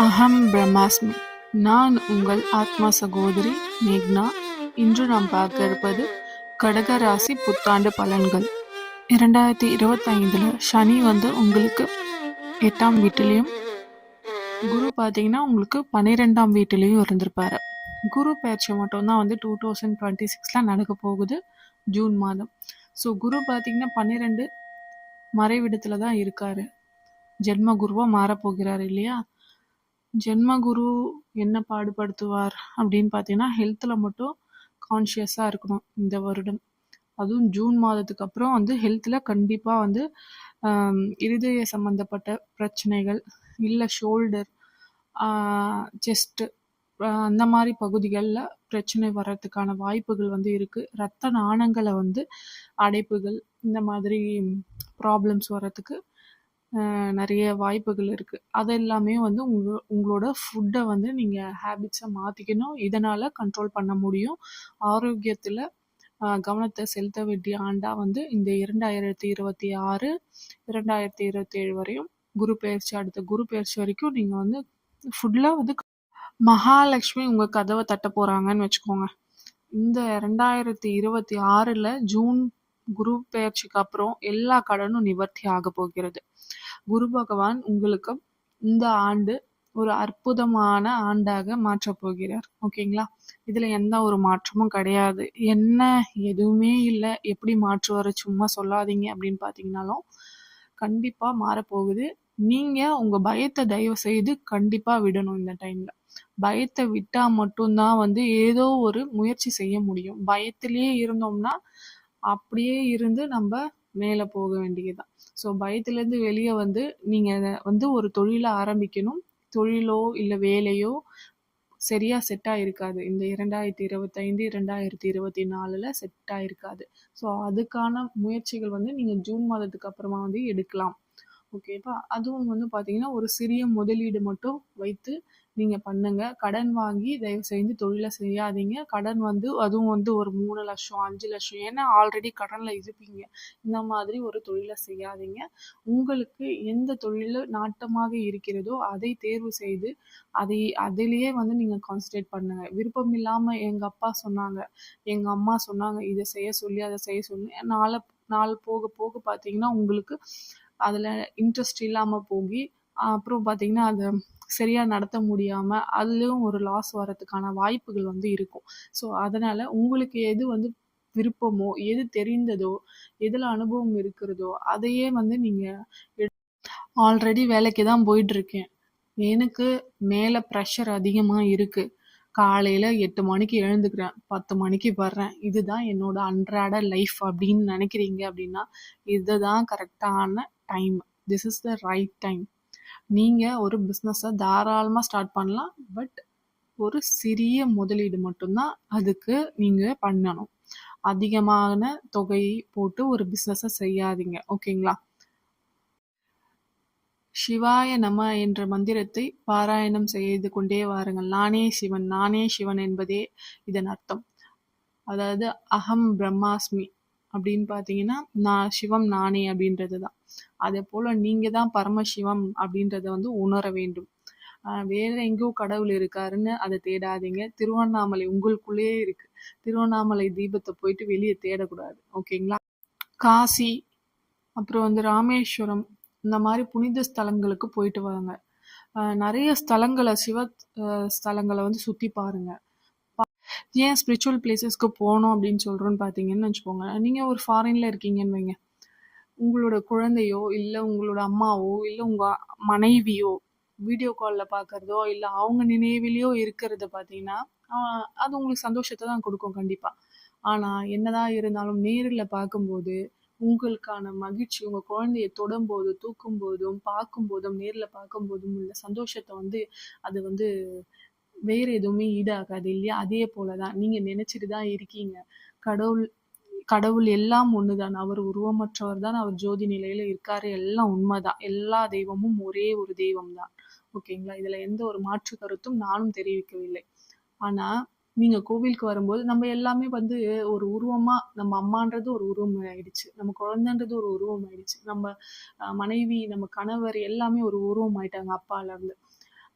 அகம் பிரம்மாஸ்மி. நான் உங்கள் ஆத்மா சகோதரி மேக்னா. இன்று நாம் பார்க்க இருப்பது கடக ராசி புத்தாண்டு பலன்கள். 2025 சனி உங்களுக்கு 8ஆம் வீட்டிலையும், குரு பார்த்தீங்கன்னா உங்களுக்கு 12ஆம் வீட்டிலையும் இருந்திருப்பாரு. குரு பயிற்சி மட்டும்தான் 2026 நடக்க போகுது, ஜூன் மாதம். ஸோ குரு பார்த்தீங்கன்னா 12 மறைவிடத்துல தான் இருக்காரு. ஜென்ம குருவா மாறப்போகிறார் இல்லையா? ஜென்மகுரு என்ன பாடுபடுத்துவார் அப்படின்னு பார்த்தீங்கன்னா, ஹெல்த்தில் மட்டும் கான்ஷியஸாக இருக்கணும் இந்த வருடம். அதுவும் ஜூன் மாதத்துக்கு அப்புறம் ஹெல்த்தில் கண்டிப்பாக இருதய சம்மந்தப்பட்ட பிரச்சனைகள், இல்லை ஷோல்டர், செஸ்ட்டு, அந்த மாதிரி பகுதிகளில் பிரச்சனை வர்றதுக்கான வாய்ப்புகள் இருக்குது. இரத்த நாணங்களை அடைப்புகள், இந்த மாதிரி ப்ராப்ளம்ஸ் வர்றதுக்கு நிறைய வாய்ப்புகள் இருக்குது. அது எல்லாமே உங்களோட ஃபுட்டை நீங்கள் ஹேபிட்ஸை மாற்றிக்கணும். இதனால் கண்ட்ரோல் பண்ண முடியும். ஆரோக்கியத்தில் கவனத்தை செலுத்த வேண்டிய ஆண்டாக இந்த 2026 2027 வரையும் குரு பெயர்ச்சி, அடுத்த குரு பெயர்ச்சி வரைக்கும் நீங்கள் ஃபுட்டில் மகாலட்சுமி உங்கள் கதவை தட்ட போகிறாங்கன்னு வச்சுக்கோங்க. இந்த 2026 ஜூன் குரு பெயர்ச்சிக்கு அப்புறம் எல்லா கடனும் நிவர்த்தி ஆக போகிறது. குரு பகவான் உங்களுக்கு இந்த ஆண்டு ஒரு அற்புதமான ஆண்டாக மாற்றப் போகிறார். ஓகேங்களா? இதுல எந்த ஒரு மாற்றமும் கிடையாது. என்ன எதுவுமே இல்லை, எப்படி மாற்றுவாரு சும்மா சொல்லாதீங்க அப்படின்னு பார்த்தீங்கன்னாலும் கண்டிப்பா மாறப்போகுது. நீங்க உங்க பயத்தை தயவு செய்து கண்டிப்பா விடணும். இந்த டைம்ல பயத்தை விட்டா மட்டும்தான் ஏதோ ஒரு முயற்சி செய்ய முடியும். பயத்திலேயே இருந்தோம்னா அப்படியே இருந்து நம்ம மேலே போக வேண்டியதுதான். ஸோ பயத்திலேருந்து வெளியே நீங்கள் ஒரு தொழிலை ஆரம்பிக்கணும். தொழிலோ இல்லை வேலையோ சரியா செட் ஆயிருக்காது. இந்த 2025 2024 செட் ஆயிருக்காது. ஸோ அதுக்கான முயற்சிகள் நீங்கள் ஜூன் மாதத்துக்கு அப்புறமா எடுக்கலாம். ஓகேப்பா? அதுவும் பார்த்தீங்கன்னா ஒரு சிறிய முதலீடு மட்டும் வைத்து நீங்கள் பண்ணுங்க. கடன் வாங்கி தயவு செஞ்சு தொழிலை செய்யாதீங்க. கடன் அதுவும் ஒரு 3 லட்சம் 5 லட்சம், ஏன்னா ஆல்ரெடி கடனில் இருப்பீங்க. இந்த மாதிரி ஒரு தொழிலை செய்யாதீங்க. உங்களுக்கு எந்த தொழில் நாட்டமாக இருக்கிறதோ அதை தேர்வு செய்து அதிலேயே நீங்கள் கான்சன்ட்ரேட் பண்ணுங்க. விருப்பம் இல்லாமல் எங்கள் அப்பா சொன்னாங்க, எங்கள் அம்மா சொன்னாங்க, இதை செய்ய சொல்லி அதை செய்ய சொல்லி நாள் போக போக பார்த்தீங்கன்னா உங்களுக்கு அதில் இன்ட்ரெஸ்ட் இல்லாமல் போகி அப்புறம் பார்த்தீங்கன்னா அதை சரியாக நடத்த முடியாமல் அதுலேயும் ஒரு லாஸ் வரதுக்கான வாய்ப்புகள் இருக்கும். ஸோ அதனால் உங்களுக்கு எது விருப்பமோ, எது தெரிந்ததோ, எதில் அனுபவம் இருக்கிறதோ அதையே நீங்கள் ஆல்ரெடி வேலைக்கு தான் போயிட்டுருக்கேன். எனக்கு மேலே ப்ரெஷர் அதிகமாக இருக்குது. காலையில் 8 மணிக்கு எழுந்துக்கிறேன், 10 மணிக்கு வர்றேன், இதுதான் என்னோட அன்றாட லைஃப் அப்படின்னு நினைக்கிறீங்க அப்படின்னா இதுதான் கரெக்டான time. This is the right time. நீங்கள் ஒரு பிஸ்னஸை தாராளமாக ஸ்டார்ட் பண்ணலாம். பட் ஒரு சிறிய முதலீடு மட்டும்தான் அதுக்கு நீங்கள் பண்ணணும். அதிகமான தொகையை போட்டு ஒரு பிஸ்னஸை செய்யாதீங்க. ஓகேங்களா? சிவாய நம என்ற மந்திரத்தை பாராயணம் செய்து கொண்டே வாருங்கள். நானே சிவன், நானே சிவன் என்பதே இதன் அர்த்தம். அதாவது அகம் பிரம்மாஸ்மி அப்படின்னு பார்த்தீங்கன்னா நான் சிவம் நானே அப்படின்றது தான். அதே போல் நீங்கள் தான் பரமசிவம் அப்படின்றத உணர வேண்டும். வேற எங்கேயோ கடவுள் இருக்காருன்னு அதை தேடாதீங்க. திருவண்ணாமலை உங்களுக்குள்ளேயே இருக்கு. திருவண்ணாமலை தீபத்தை போயிட்டு வெளியே தேடக்கூடாது. ஓகேங்களா? காசி, அப்புறம் ராமேஸ்வரம், இந்த மாதிரி புனித ஸ்தலங்களுக்கு போயிட்டு வாங்க. நிறைய ஸ்தலங்களை, சிவ ஸ்தலங்களை சுற்றி பாருங்க. ஏன் ஸ்பிரிச்சுவல் பிளேசஸ்க்கு போகணும் அப்படின்னு சொல்கிறோன்னு பார்த்தீங்கன்னு வச்சுக்கோங்க. நீங்கள் ஒரு ஃபாரினில் இருக்கீங்கன்னு வைங்க. உங்களோட குழந்தையோ இல்லை உங்களோட அம்மாவோ இல்லை உங்கள் மனைவியோ வீடியோ காலில் பார்க்குறதோ இல்லை அவங்க நினைவிலையோ இருக்கிறத பார்த்தீங்கன்னா அது உங்களுக்கு சந்தோஷத்தை தான் கொடுக்கும் கண்டிப்பாக. ஆனால் என்னதான் இருந்தாலும் நேரில் பார்க்கும்போது உங்களுக்கான மகிழ்ச்சி, உங்கள் குழந்தைய தொடும்போது, தூக்கும்போதும், பார்க்கும்போதும், நேரில் பார்க்கும்போதும் உள்ள சந்தோஷத்தை அது வேறு எதுவுமே ஈடாகாது இல்லையா? அதே போல தான் நீங்கள் நினச்சிட்டு தான் இருக்கீங்க. கடவுள் எல்லாம் ஒண்ணுதான். அவர் உருவமற்றவர் தான், அவர் ஜோதி நிலையில இருக்காரு, எல்லாம் உண்மைதான். எல்லா தெய்வமும் ஒரே ஒரு தெய்வம் தான். ஓகேங்களா? இதுல எந்த ஒரு மாற்று கருத்தும் நானும் தெரிவிக்கவில்லை. ஆனா நீங்க கோவிலுக்கு வரும்போது நம்ம எல்லாமே ஒரு உருவமா, நம்ம அம்மான்றது ஒரு உருவம் ஆயிடுச்சு, நம்ம குழந்தைன்றது ஒரு உருவம் ஆயிடுச்சு, நம்ம மனைவி, நம்ம கணவர் எல்லாமே ஒரு உருவம் ஆயிட்டாங்க அப்பால இருந்து.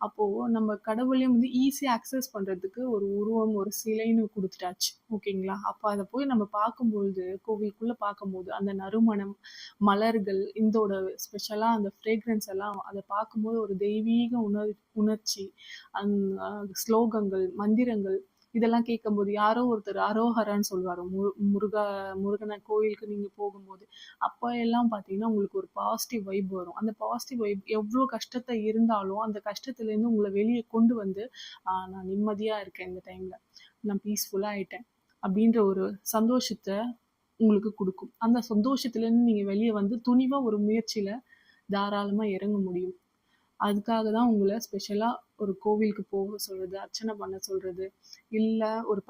அப்போ நம்ம கடவுளையும் வந்து ஈஸியா அக்சஸ் பண்றதுக்கு ஒரு உருவம், ஒரு சிலைன்னு குடுத்துட்டாச்சு. ஓகேங்களா? அப்ப அத போய் நம்ம பார்க்கும்பொழுது, கோவிலுக்குள்ள பார்க்கும்போது, அந்த நறுமணம், மலர்கள், இந்தோட ஸ்பெஷலா அந்த ஃப்ரேக்ரன்ஸ் எல்லாம் அத பார்க்கும்போது ஒரு தெய்வீக உணர்ச்சி, அந் அ ஸ்லோகங்கள், மந்திரங்கள் இதெல்லாம் கேட்கும்போது யாரோ ஒருத்தர் அரோஹரான்னு சொல்லுவாரு. முருகன கோயிலுக்கு நீங்க போகும்போது. அப்ப எல்லாம் பார்த்தீங்கன்னா, உங்களுக்கு ஒரு பாசிட்டிவ் வைப் வரும். அந்த பாசிட்டிவ் வைப் எவ்ளோ கஷ்டத்த இருந்தாலும், அந்த கஷ்டத்துலேருந்து உங்கள வெளிய கொண்டு வந்து, நான் நிம்மதியா இருக்கேன் இந்த டைம்ல. நான் பீஸ்ஃபுல்லா ஆயிட்டேன். அப்படின்ற ஒரு சந்தோஷத்த உங்களுக்கு குடுக்கும். அந்த சந்தோஷத்துலேருந்து நீங்க வெளிய வந்து துணிவா ஒரு முயற்சியில தாராளமா இறங்க முடியும். அதுக்காக தான் உங்கள ஸ்பெஷலா ஒரு கோவிலுக்கு போக சொல்றது, அர்ச்சனை பண்ண சொல்றது, இல்ல ஒரு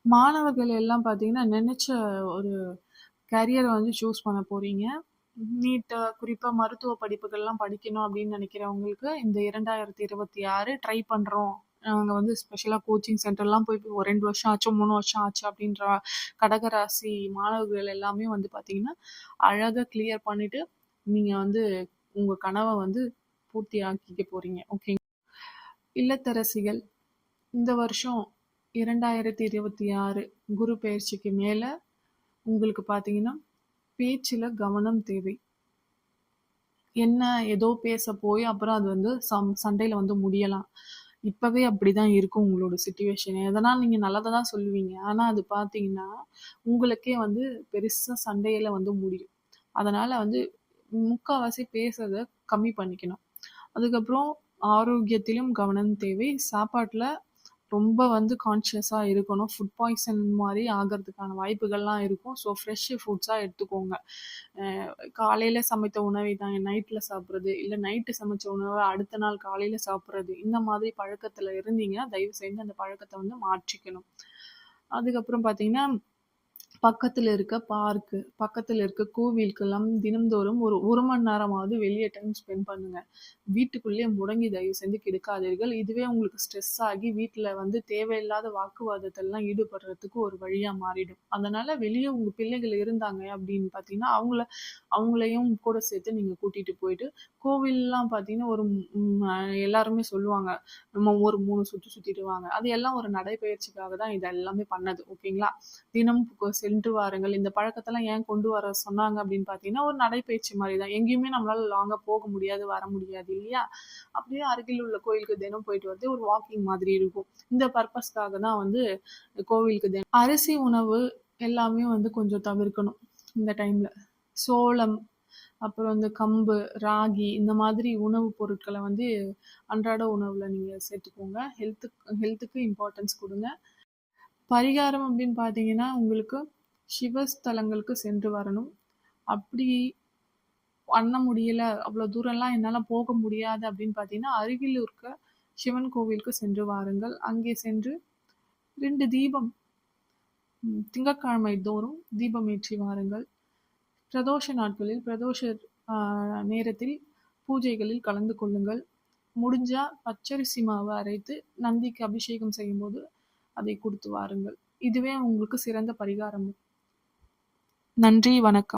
மாணவர்கள் எல்லாம் பார்த்தீங்கன்னா, நெனச்ச ஒரு கரியர வந்து சூஸ் பண்ண போறீங்க. குறிப்பா மருத்துவ படிப்புகள்லாம் படிக்கணும் அப்படின்னு நினைக்கிறவங்களுக்கு இந்த 2026 ட்ரை பண்றோம். நாங்க வந்து ஸ்பெஷலா கோச்சிங் சென்டர்லாம் போய் ஒரு 2 வருஷம் ஆச்சு, 3 வருஷம் ஆச்சு அப்படின்ற கடகராசி மாணவர்கள் எல்லாமே வந்து பார்த்தீங்கன்னா, அழகா கிளியர் பண்ணிட்டு, நீங்க வந்து உங்க கனவ வந்து பூர்த்தி ஆக்கிக்க போறீங்க. ஓகேங்க. இல்லத்தரசிகள் இந்த வருஷம் 2026 குரு பெயர்ச்சிக்கு மேல உங்களுக்கு பார்த்தீங்கன்னா, பேச்சுல கவனம் தேவை. என்ன ஏதோ பேச போய் அப்புறம் அது வந்து சண்டையில வந்து முடியலாம். இப்பவே அப்படிதான் இருக்கும் உங்களோட சிச்சுவேஷன். எதனா நீங்க நல்லத தான் சொல்லுவீங்க. ஆனா அது பார்த்தீங்கன்னா, உங்களுக்கே வந்து பெருசா சண்டையில வந்து முடியும். அதனால வந்து முக்காவாசி பேசுறத கம்மி பண்ணிக்கணும். அதுக்கப்புறம் ஆரோக்கியத்திலும் கவனம் தேவை. சாப்பாட்டுல ரொம்ப வந்து கான்ஷியஸா இருக்கணும். ஃபுட் பாய்சன் மாரி ஆகறதுக்கான வாய்ப்புகள்லாம் இருக்கும். ஸோ ஃப்ரெஷ் ஃபுட்ஸா எடுத்துக்கோங்க. அ காலையில சமைத்த உணவை தான் நைட்ல சாப்பிடுறது, இல்ல நைட்டு சமைச்ச உணவ அடுத்த நாள் காலையில சாப்பிடுறது, இந்த மாதிரி பழக்கத்துல இருந்தீங்கன்னா, தயவு செஞ்சு அந்த பழக்கத்த வந்து மாற்றிக்கணும். அதுக்கப்புறம் பார்த்தீங்கன்னா, பக்கத்துல இருக்க பார்க்கு, பக்கத்துல இருக்க கோவிலுக்கெல்லாம் தினம்தோறும் ஒரு 1 மணி நேரமாவது வெளிய டைம் ஸ்பெண்ட் பண்ணுங்க. வீட்டுக்குள்ளேயே முடங்கி தயவு செஞ்சு கெடுக்காதீர்கள். இதுவே உங்களுக்கு ஸ்ட்ரெஸ் ஆகி வீட்ல வந்து தேவையில்லாத வாக்குவாதத்தெல்லாம் ஈடுபடுறதுக்கு ஒரு வழியா மாறிடும். அதனால வெளிய உங்க பிள்ளைகள் இருந்தாங்க அப்படின்னு பார்த்தீங்கன்னா, அவங்களையும் கூட சேர்த்து நீங்க கூட்டிட்டு போயிட்டு, கோவில்லாம் பார்த்தீங்கன்னா, ஒரு ம் அ எல்லாருமே சொல்லுவாங்க. நம்ம ஒரு 3 சுத்து சுத்திட்டு வாங்க. அது எல்லாம் ஒரு நடைப்பயிற்சிக்காக தான் இது எல்லாமே பண்ணது. ஓகேங்களா? தினம் சென்று வாருங்கள். இந்த பழக்கத்தெல்லாம் ஏன் கொண்டு வர சொன்னாங்க அப்படின்னு பார்த்தீங்கன்னா, ஒரு நடைப்பயிற்சி மாரி தான். எங்கேயுமே நம்மளால லாங்கா போக முடியாது, வர முடியாது இல்லையா? அப்படியே அருகில் உள்ள கோயிலுக்கு தினம் போயிட்டு வரது ஒரு வாக்கிங் மாதிரி இருக்கும். இந்த பர்ப்பஸ்க்காக தான் வந்து கோவிலுக்கு அரிசி உணவு எல்லாமே வந்து கொஞ்சம் தவிர்க்கணும் இந்த டைம்ல. சோளம், அப்புறம் இந்த கம்பு, ராகி இந்த மாதிரி உணவுப் பொருட்கள வந்து அன்றாட உணவுல நீங்க சேர்த்துக்கோங்க. ஹெல்த்துக்கு இம்பார்ட்டன்ஸ் குடுங்க. பரிகாரம் அப்படின்னு பார்த்தீங்கன்னா, உங்களுக்கு சிவஸ்தலங்களுக்கு சென்று வரணும். அப்படி பண்ண முடியல, அவ்வளோ தூரம்லாம் என்னால போக முடியாது அப்படின்னு பார்த்தீங்கன்னா, அருகில் இருக்க சிவன் கோவிலுக்கு சென்று வாருங்கள். அங்கே சென்று 2 தீபம் திங்கட்கிழமை தோறும் தீபம் ஏற்றி வாருங்கள். பிரதோஷ நாட்களில் அ நேரத்தில் பூஜைகளில் கலந்து கொள்ளுங்கள். முடிஞ்சா பச்சரிசி மாவு அரைத்து நந்திக்கு அபிஷேகம் செய்யும்போது அதை குடுத்து வாருங்கள். இதுவே உங்களுக்கு சிறந்த பரிகாரம். நன்றி, வணக்கம்.